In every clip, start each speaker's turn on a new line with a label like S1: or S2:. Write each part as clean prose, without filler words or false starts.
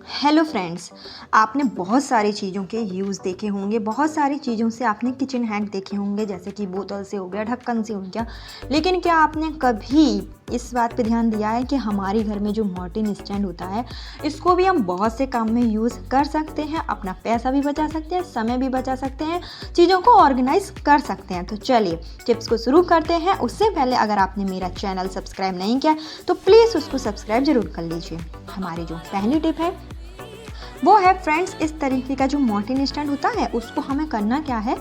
S1: Hello friends, आपने बहुत सारी चीज़ों के यूज़ देखे होंगे, बहुत सारी चीज़ों से आपने किचन हैक देखे होंगे, जैसे कि बोतल से हो गया, ढक्कन से हो गया। लेकिन क्या आपने कभी इस बात पे ध्यान दिया है कि हमारे घर में जो मॉर्टिन स्टैंड होता है, इसको भी हम बहुत से काम में यूज़ कर सकते हैं, अपना पैसा भी बचा सकते हैं, समय भी बचा सकते हैं, चीज़ों को ऑर्गेनाइज कर सकते हैं। तो चलिए टिप्स को शुरू करते हैं। उससे पहले अगर आपने मेरा चैनल सब्सक्राइब नहीं किया तो प्लीज़ उसको सब्सक्राइब ज़रूर कर लीजिए। हमारी जो पहली टिप है वो है फ्रेंड्स, इस तरीके का जो मॉर्टिन स्टैंड होता है उसको हमें करना क्या है,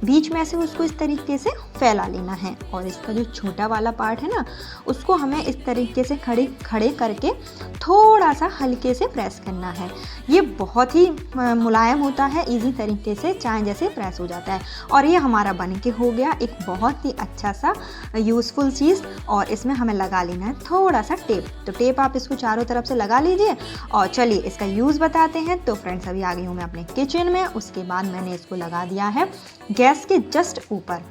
S1: बीच में से उसको इस तरीके से फैला लेना है और इसका जो छोटा वाला पार्ट है ना, उसको हमें इस तरीके से खड़े खड़े करके थोड़ा सा हल्के से प्रेस करना है। ये बहुत ही मुलायम होता है, इजी तरीके से चाय जैसे प्रेस हो जाता है। और ये हमारा बन के हो गया एक बहुत ही अच्छा सा यूज़फुल चीज़। और इसमें हमें लगा लेना है थोड़ा सा टेप। तो टेप आप इसको चारों तरफ से लगा लीजिए। और चलिए इसका यूज़ बताते हैं। तो फ्रेंड्स, अभी आ गई हूँ मैं अपने किचन में। उसके बाद मैंने इसको लगा दिया है गैस के जस्ट ऊपर।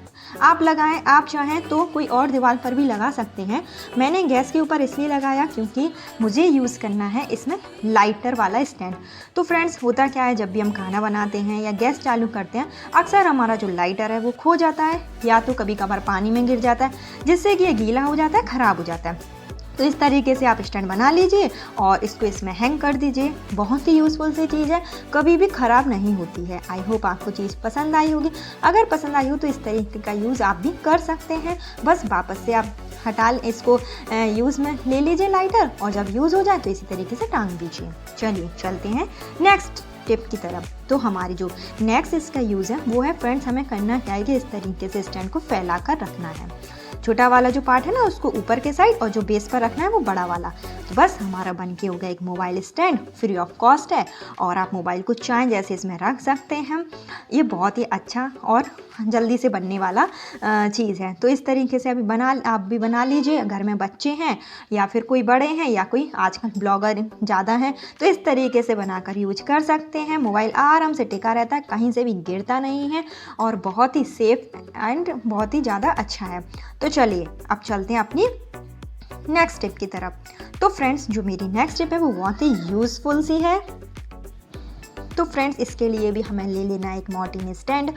S1: आप लगाएं, आप चाहें तो कोई और दीवार पर भी लगा सकते हैं। मैंने गैस के ऊपर इसलिए लगाया क्योंकि मुझे यूज़ करना है इसमें लाइटर वाला स्टैंड। तो फ्रेंड्स, होता क्या है, जब भी हम खाना बनाते हैं या गैस चालू करते हैं, अक्सर हमारा जो लाइटर है वो खो जाता है या तो कभी कभार पानी में गिर जाता है, जिससे कि ये गीला हो जाता है, ख़राब हो जाता है। तो इस तरीके से आप स्टैंड बना लीजिए और इसको इसमें हैंग कर दीजिए। बहुत ही यूज़फुल सी चीज़ है, कभी भी ख़राब नहीं होती है। आई होप आपको चीज़ पसंद आई होगी। अगर पसंद आई हो तो इस तरीके का यूज़ आप भी कर सकते हैं। बस वापस से आप हटा इसको यूज़ में ले लीजिए लाइटर, और जब यूज़ हो जाए तो इसी तरीके से टांग दीजिए। चलिए चलते हैं नेक्स्ट टिप की तरफ। तो हमारी जो नेक्स्ट इसका यूज़ है वो है फ्रेंड्स, हमें करना क्या है कि इस तरीके से स्टैंड को फैला कर रखना है। छोटा वाला जो पार्ट है ना उसको ऊपर के साइड, और जो बेस पर रखना है वो बड़ा वाला। तो बस हमारा बन के हो गया एक mobile stand, free of cost है। और आप मोबाइल को चाहें जैसे इसमें रख सकते हैं। ये बहुत ही अच्छा और जल्दी से बनने वाला चीज़ है। तो इस तरीके से आप भी बना लीजिए। घर में बच्चे हैं या फिर कोई बड़े हैं या कोई आजकल ब्लॉगर ज़्यादा हैं, तो इस तरीके से बनाकर यूज कर सकते हैं। मोबाइल आराम से टिका रहता है, कहीं से भी गिरता नहीं है और बहुत ही सेफ एंड बहुत ही ज़्यादा अच्छा है। तो चलिए अब चलते हैं अपनी नेक्स्ट टिप की तरफ। तो फ्रेंड्स, जो मेरी नेक्स्ट टिप है वो बहुत ही यूज़फुल सी है। तो फ्रेंड्स, इसके लिए भी हमें ले लेना है एक मॉर्टिन स्टैंड।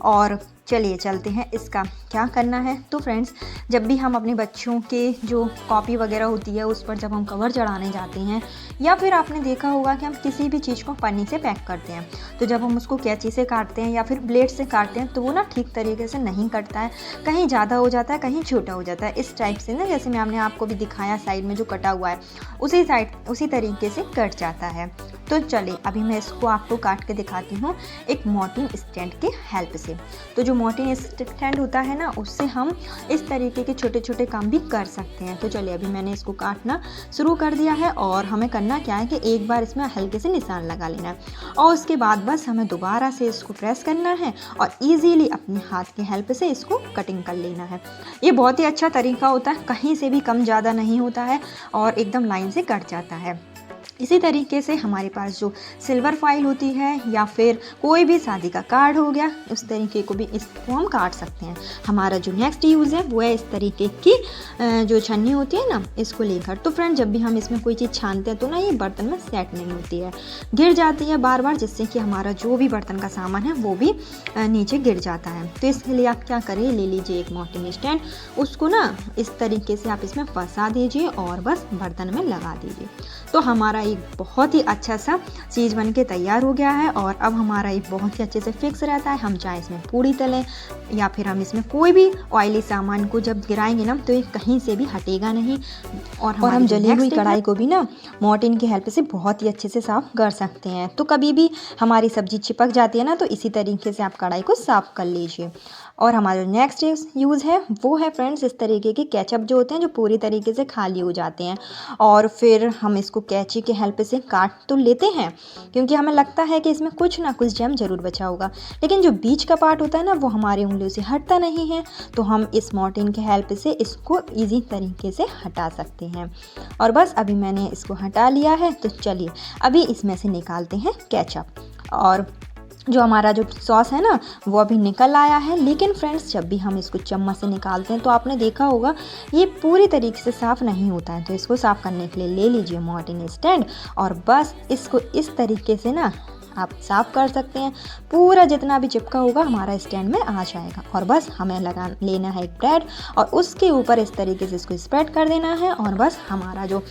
S1: और चलिए चलते हैं इसका क्या करना है। तो फ्रेंड्स, जब भी हम अपने बच्चों के जो कॉपी वगैरह होती है उस पर जब हम कवर चढ़ाने जाते हैं, या फिर आपने देखा होगा कि हम किसी भी चीज़ को पन्नी से पैक करते हैं, तो जब हम उसको कैंची से काटते हैं या फिर ब्लेड से काटते हैं तो वो ना ठीक तरीके से नहीं कटता है। कहीं ज़्यादा हो जाता है, कहीं छोटा हो जाता है। इस टाइप से ना, जैसे मैंने आपको भी दिखाया साइड में जो कटा हुआ है उसी तरीके से कट जाता है। तो चलिए अभी मैं इसको आपको काट के दिखाती हूँ एक मॉर्टिन स्टैंड के हेल्प से। तो जो मॉर्टिन स्टैंड होता है ना, उससे हम इस तरीके के छोटे छोटे काम भी कर सकते हैं। तो चलिए अभी मैंने इसको काटना शुरू कर दिया है। और हमें करना क्या है कि एक बार इसमें हल्के से निशान लगा लेना है और उसके बाद बस हमें दोबारा से इसको प्रेस करना है और ईजीली अपने हाथ की हेल्प से इसको कटिंग कर लेना है। ये बहुत ही अच्छा तरीका होता है, कहीं से भी कम ज़्यादा नहीं होता है और एकदम लाइन से कट जाता है। इसी तरीके से हमारे पास जो सिल्वर फॉइल होती है या फिर कोई भी शादी का कार्ड हो गया, उस तरीके को भी इसको हम काट सकते हैं। हमारा जो नेक्स्ट यूज़ है वो है इस तरीके की जो छन्नी होती है ना, इसको लेकर। तो फ्रेंड, जब भी हम इसमें कोई चीज़ छानते हैं तो ना ये बर्तन में सेट नहीं होती है, गिर जाती है बार बार, जिससे कि हमारा जो भी बर्तन का सामान है वो भी नीचे गिर जाता है। तो इसके लिए आप क्या करिए, ले लीजिए एक मॉर्टिन स्टैंड, उसको ना इस तरीके से आप इसमें फंसा दीजिए और बस बर्तन में लगा दीजिए। तो हमारा एक बहुत ही अच्छा सा चीज़ बन के तैयार हो गया है। और अब हमारा एक बहुत ही अच्छे से फिक्स रहता है। हम चाहे इसमें पूड़ी तलें या फिर हम इसमें कोई भी ऑयली सामान को जब गिराएंगे ना तो ये कहीं से भी हटेगा नहीं। और हम जली हुई कढ़ाई को भी ना मॉर्टिन की हेल्प से बहुत ही अच्छे से साफ़ कर सकते हैं। तो कभी भी हमारी सब्ज़ी चिपक जाती है ना, तो इसी तरीके से आप कढ़ाई को साफ़ कर लीजिए। और हमारा नेक्स्ट यूज़ है वो है फ्रेंड्स, इस तरीके के केचप जो होते हैं जो पूरी तरीके से खाली हो जाते हैं और फिर हम इसको कैंची के हेल्प से काट तो लेते हैं क्योंकि हमें लगता है कि इसमें कुछ ना कुछ जैम ज़रूर बचा होगा, लेकिन जो बीच का पार्ट होता है ना वो हमारी उंगलियों से हटता नहीं है। तो हम इस मॉर्टिन के हेल्प से इसको ईजी तरीके से हटा सकते हैं। और बस अभी मैंने इसको हटा लिया है। तो चलिए अभी इसमें से निकालते हैं केचप। और जो हमारा जो सॉस है ना वो अभी निकल आया है। लेकिन फ्रेंड्स जब भी हम इसको चम्मच से निकालते हैं तो आपने देखा होगा ये पूरी तरीके से साफ़ नहीं होता है। तो इसको साफ़ करने के लिए ले लीजिए मोर्टीन स्टैंड और बस इसको इस तरीके से ना आप साफ़ कर सकते हैं। पूरा जितना भी चिपका होगा हमारा स्टैंड में आ जाएगा। और बस हमें लेना है एक ब्रेड और उसके ऊपर इस तरीके से इसको स्प्रेड कर देना है और बस हमारा जो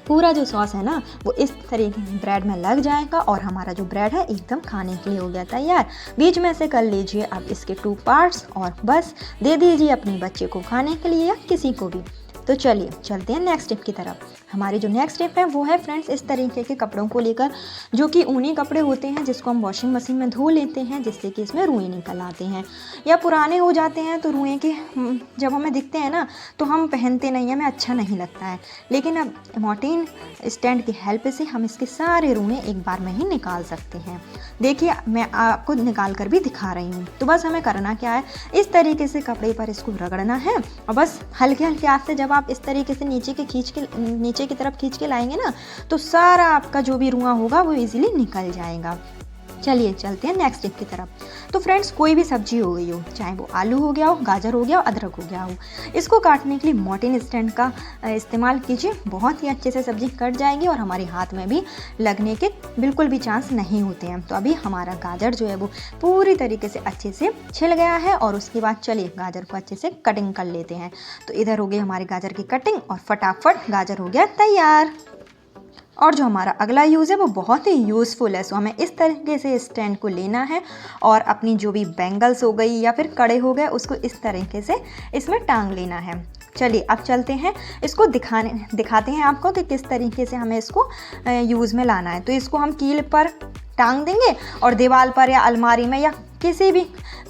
S1: पूरा जो सॉस है ना वो इस तरीके से ब्रेड में लग जाएगा और हमारा जो ब्रेड है एकदम खाने के लिए हो गया तैयार। बीच में से कर लीजिए अब इसके 2 पार्ट्स और बस दे दीजिए अपने बच्चे को खाने के लिए या किसी को भी। तो चलिए चलते हैं नेक्स्ट स्टेप की तरफ। हमारी जो नेक्स्ट स्टेप है वो है फ्रेंड्स इस तरीके के कपड़ों को लेकर, जो कि ऊनी कपड़े होते हैं जिसको हम वॉशिंग मशीन में धो लेते हैं जिससे कि इसमें रुएं निकल आते हैं या पुराने हो जाते हैं। तो रुएं के जब हमें दिखते हैं ना तो हम पहनते नहीं हैं, हमें अच्छा नहीं लगता है। लेकिन अब मोर्टीन स्टैंड की हेल्प से हम इसके सारे रुएं एक बार में ही निकाल सकते हैं। देखिए मैं आपको निकाल कर भी दिखा रही हूँ। तो बस हमें करना क्या है, इस तरीके से कपड़े पर इसको रगड़ना है और बस हल्के हल्के हाथ से जब आप इस तरीके से नीचे की तरफ खींच के लाएंगे ना तो सारा आपका जो भी रुआं होगा वो इजीली निकल जाएगा। चलिए चलते हैं नेक्स्ट स्टेप की तरफ। तो फ्रेंड्स कोई भी सब्जी हो गई हो, चाहे वो आलू हो गया हो, गाजर हो गया हो, अदरक हो गया हो, इसको काटने के लिए मोर्टीन स्टैंड का इस्तेमाल कीजिए। बहुत ही अच्छे से सब्जी कट जाएगी और हमारे हाथ में भी लगने के बिल्कुल भी चांस नहीं होते हैं। तो अभी हमारा गाजर जो है वो पूरी तरीके से अच्छे से छिल गया है और उसके बाद चलिए गाजर को अच्छे से कटिंग कर लेते हैं। तो इधर हो गई हमारे गाजर की कटिंग और फटाफट गाजर हो गया तैयार। और जो हमारा अगला यूज़ है वो बहुत ही यूज़फुल है। सो हमें इस तरीके से स्टैंड को लेना है और अपनी जो भी बैंगल्स हो गई या फिर कड़े हो गए उसको इस तरीके से इसमें टांग लेना है। चलिए अब चलते हैं इसको दिखाते हैं आपको कि किस तरीके से हमें इसको यूज़ में लाना है। तो इसको हम कील पर टांग देंगे और दीवार पर या अलमारी में या किसी भी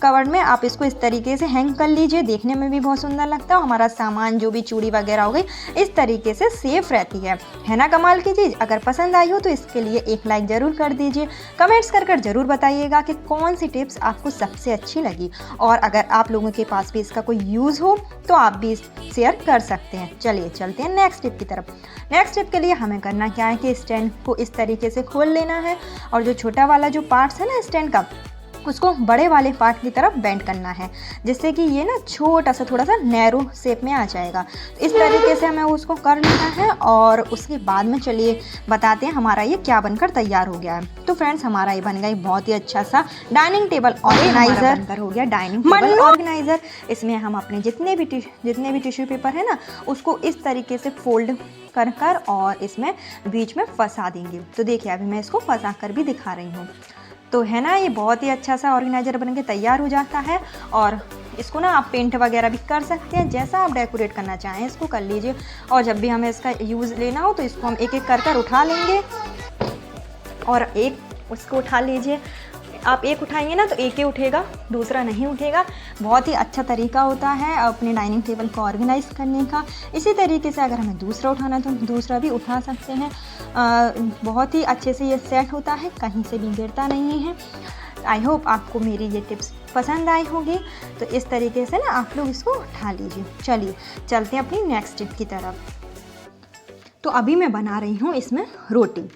S1: कवर्ड में आप इसको इस तरीके से हैंग कर लीजिए। देखने में भी बहुत सुंदर लगता है। हमारा सामान जो भी चूड़ी वगैरह हो गई इस तरीके से सेफ रहती है ना कमाल की चीज़। अगर पसंद आई हो तो इसके लिए एक लाइक ज़रूर कर दीजिए। कमेंट्स कर ज़रूर बताइएगा कि कौन सी टिप्स आपको सबसे अच्छी लगी और अगर आप लोगों के पास भी इसका कोई यूज़ हो तो आप भी शेयर कर सकते हैं। चलिए चलते हैं नेक्स्ट टिप की तरफ। नेक्स्ट टिप के लिए हमें करना क्या है कि स्टैंड को इस तरीके से खोल लेना है और जो छोटा वाला जो पार्ट्स है ना स्टैंड का उसको बड़े वाले पार्ट की तरफ बेंड करना है जिससे कि ये ना छोटा सा थोड़ा सा नैरो शेप में आ जाएगा। इस तरीके से हमें उसको कर लेना है और उसके बाद में चलिए बताते हैं हमारा ये क्या बनकर तैयार हो गया है। तो फ्रेंड्स हमारा ये बन गया बहुत ही अच्छा सा डाइनिंग टेबल ऑर्गेनाइजर बनकर हो गया डाइनिंग टेबल ऑर्गेनाइजर। इसमें हम अपने जितने भी टिश्यू पेपर है ना उसको इस तरीके से फोल्ड कर और इसमें बीच में फंसा देंगे। तो देखिए अभी मैं इसको फंसा कर भी दिखा रही हूँ। तो है ना ये बहुत ही अच्छा सा ऑर्गेनाइजर बनके तैयार हो जाता है और इसको ना आप पेंट वगैरह भी कर सकते हैं। जैसा आप डेकोरेट करना चाहें इसको कर लीजिए और जब भी हमें इसका यूज़ लेना हो तो इसको हम एक एक कर उठा लेंगे और एक उसको उठा लीजिए। आप एक उठाएंगे ना तो एक ही उठेगा, दूसरा नहीं उठेगा। बहुत ही अच्छा तरीका होता है अपने डाइनिंग टेबल को ऑर्गेनाइज करने का। इसी तरीके से अगर हमें दूसरा उठाना तो दूसरा भी उठा सकते हैं। बहुत ही अच्छे से ये सेट होता है, कहीं से भी गिरता नहीं है। आई होप आपको मेरी ये टिप्स पसंद आई होगी। तो इस तरीके से ना आप लोग इसको उठा लीजिए। चलिए चलते हैं अपनी नेक्स्ट टिप की तरफ। तो अभी मैं बना रही हूँ इसमें रोटी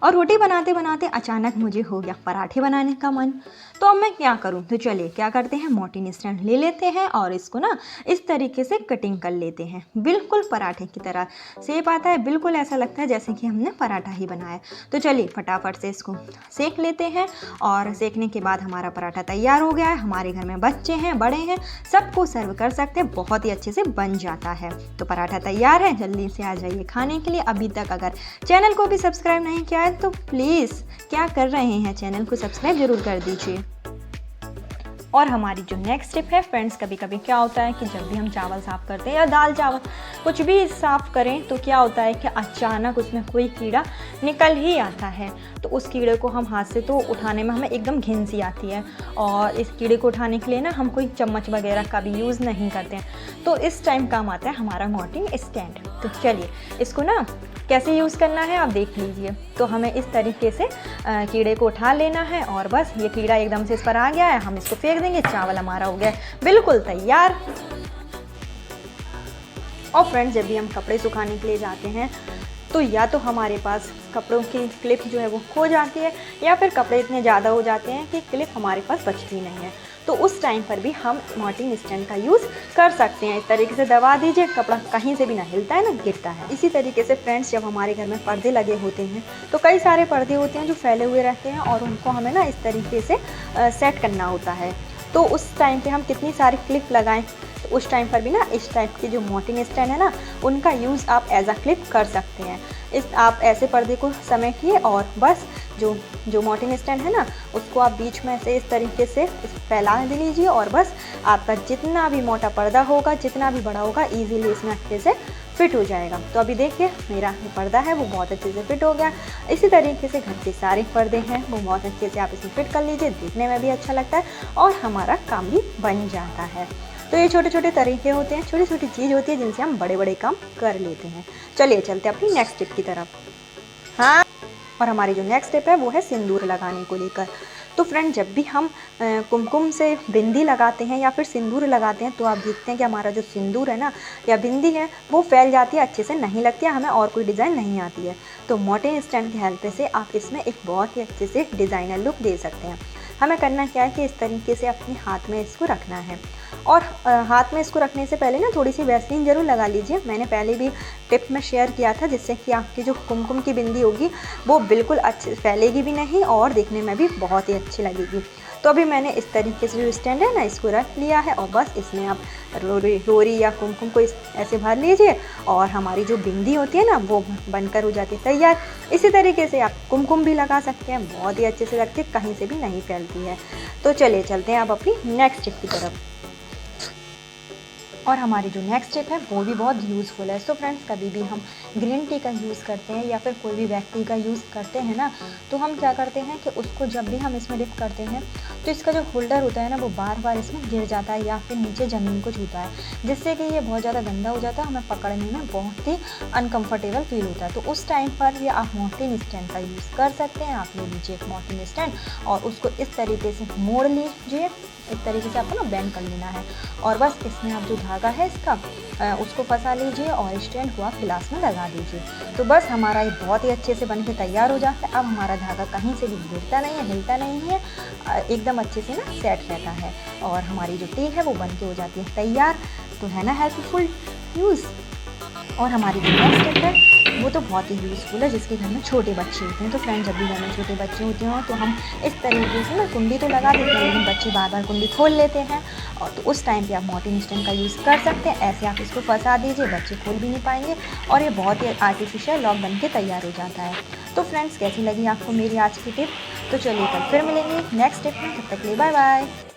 S1: और रोटी बनाते बनाते अचानक मुझे हो गया पराठे बनाने का मन। तो अब मैं क्या करूं, तो चलिए क्या करते हैं मोर्टीन स्टैंड ले लेते हैं और इसको ना इस तरीके से कटिंग कर लेते हैं। बिल्कुल पराठे की तरह शेप आता है, बिल्कुल ऐसा लगता है जैसे कि हमने पराठा ही बनाया। तो चलिए फटाफट से इसको सेक लेते हैं और सेकने के बाद हमारा पराठा तैयार हो गया है। हमारे घर में बच्चे हैं, बड़े हैं, सबको सर्व कर सकते हैं, बहुत ही अच्छे से बन जाता है। तो पराठा तैयार है, जल्दी से आ जाइए खाने के लिए। अभी तक अगर चैनल को भी सब्सक्राइब नहीं किया है तो प्लीज़ क्या कर रहे हैं, चैनल को सब्सक्राइब जरूर कर दीजिए। और हमारी जो नेक्स्ट टिप है फ्रेंड्स, कभी कभी क्या होता है कि जब भी हम चावल साफ़ करते हैं या दाल चावल कुछ भी साफ़ करें तो क्या होता है कि अचानक उसमें कोई कीड़ा निकल ही आता है। तो उस कीड़े को हम हाथ से तो उठाने में हमें एकदम घिन सी आती है और इस कीड़े को उठाने के लिए ना हम कोई चम्मच वगैरह का भी यूज़ नहीं करते हैं। तो इस टाइम काम आता है हमारा मोर्टीन स्टैंड। तो चलिए इसको ना कैसे यूज़ करना है आप देख लीजिए। तो हमें इस तरीके से कीड़े को उठा लेना है और बस ये कीड़ा एकदम से इस पर आ गया है, हम इसको फेंक देंगे। चावल हमारा हो गया बिल्कुल तैयार। और फ्रेंड्स जब भी हम कपड़े सुखाने के लिए जाते हैं तो या तो हमारे पास कपड़ों की क्लिप जो है वो खो जाती है, या फिर कपड़े इतने ज़्यादा हो जाते हैं कि क्लिप हमारे पास बचती नहीं है। तो उस टाइम पर भी हम मॉर्टिन स्टैंड का यूज़ कर सकते हैं। इस तरीके से दबा दीजिए, कपड़ा कहीं से भी ना हिलता है ना गिरता है। इसी तरीके से फ्रेंड्स, जब हमारे घर में पर्दे लगे होते हैं तो कई सारे पर्दे होते हैं जो फैले हुए रहते हैं और उनको हमें ना इस तरीके से सेट करना होता है। तो उस टाइम पे हम कितनी सारी क्लिप लगाएं, तो उस टाइम पर भी ना इस टाइप के जो मॉर्टिन स्टैंड है ना, उनका यूज़ आप एज अ क्लिप कर सकते हैं। इस आप ऐसे पर्दे को समेटिए और बस जो जो मॉर्टिन स्टैंड है ना, उसको आप बीच में से इस तरीके से फैला दे लीजिए और बस आपका जितना भी मोटा पर्दा होगा, जितना भी बड़ा होगा, ईजीली इसमें अच्छे से फिट हो जाएगा। तो अभी देखिए मेरा जो पर्दा है वो बहुत अच्छे से फिट हो गया। इसी तरीके से घर के सारे पर्दे हैं वो बहुत अच्छे से आप इसमें फिट कर लीजिए, देखने में भी अच्छा लगता है और हमारा काम भी बन जाता है। तो ये छोटे छोटे तरीके होते हैं, छोटी छोटी चीज़ होती है जिनसे हम बड़े बड़े काम कर लेते हैं। चलिए चलते हैं अपनी नेक्स्ट टिप की तरफ। हाँ, और हमारी जो नेक्स्ट टिप है वो है सिंदूर लगाने को लेकर। तो फ्रेंड, जब भी हम कुमकुम से बिंदी लगाते हैं या फिर सिंदूर लगाते हैं तो आप देखते हैं कि हमारा जो सिंदूर है ना या बिंदी है वो फैल जाती है, अच्छे से नहीं लगती है, हमें और कोई डिज़ाइन नहीं आती है। तो मॉर्टिन स्टैंड की हेल्प से आप इसमें एक बहुत ही अच्छे से डिज़ाइनर लुक दे सकते हैं। हमें करना क्या है कि इस तरीके से अपने हाथ में इसको रखना है और हाथ में इसको रखने से पहले ना थोड़ी सी वैसलीन ज़रूर लगा लीजिए। मैंने पहले भी टिप में शेयर किया था, जिससे कि आपकी जो कुमकुम की बिंदी होगी वो बिल्कुल अच्छे फैलेगी भी नहीं और देखने में भी बहुत ही अच्छी लगेगी। तो अभी मैंने इस तरीके से जो स्टैंड है ना इसको रख लिया है और बस इसमें आप रोरी या कुमकुम को ऐसे भर लीजिए और हमारी जो बिंदी होती है ना वो बनकर हो जाती है तैयार। इसी तरीके से आप कुमकुम भी लगा सकते हैं, बहुत ही अच्छे से लगती है, कहीं से भी नहीं फैलती है। तो चलिए चलते हैं अब अपनी नेक्स्ट टिप की तरफ। और हमारी जो नेक्स्ट टिप है वो भी बहुत यूज़फुल है। सो फ्रेंड्स, कभी भी हम ग्रीन टी का यूज़ करते हैं या फिर कोई भी व्यक्ति का यूज़ करते हैं ना, तो हम क्या करते हैं कि उसको जब भी हम इसमें डिप करते हैं तो इसका जो होल्डर होता है ना वो बार बार इसमें गिर जाता है या फिर नीचे ज़मीन को छूता है, जिससे कि ये बहुत ज़्यादा गंदा हो जाता है, हमें पकड़ने में बहुत ही अनकम्फर्टेबल फील होता है। तो उस टाइम पर ये आप मॉर्टिन स्टैंड का यूज़ कर सकते हैं। आप ले लीजिए एक मॉर्टिन स्टैंड और उसको इस तरीके से मोड़ लीजिए, इस तरीके से आपको ना बैंड कर लेना है और बस इसमें आप जो धागा है इसका उसको फंसा लीजिए और स्टैंड को आप गिलास में लगा दीजिए। तो बस हमारा ये बहुत ही अच्छे से बन के तैयार हो जाता है। अब हमारा धागा कहीं से भी गिरता नहीं है, हिलता नहीं है, एकदम अच्छे से ना सेट रहता है और हमारी जो टी है वो बन के हो जाती है तैयार। तो है ना हेल्पफुल यूज़। और हमारी जो नेक्स्ट टिप है वो तो बहुत ही यूज़फुल है, जिसके घर में छोटे बच्चे होते हैं। तो फ्रेंड, जब भी घर में छोटे बच्चे होते हैं तो हम इस तरीके से ना कुंडी तो लगा देते हैं, लेकिन बच्चे बार बार कुंडी खोल लेते हैं और तो उस टाइम पे आप मॉर्टिन स्टैंड का यूज़ कर सकते हैं। ऐसे आप इसको फंसा दीजिए, बच्चे खोल भी नहीं पाएंगे और ये बहुत ही आर्टिफिशियल लॉक बन के तैयार हो जाता है। तो फ्रेंड्स, कैसी लगी आपको मेरी आज की टिप? तो चलिए कल फिर मिलेंगे नेक्स्ट टिप में, तब तक के लिए बाय बाय।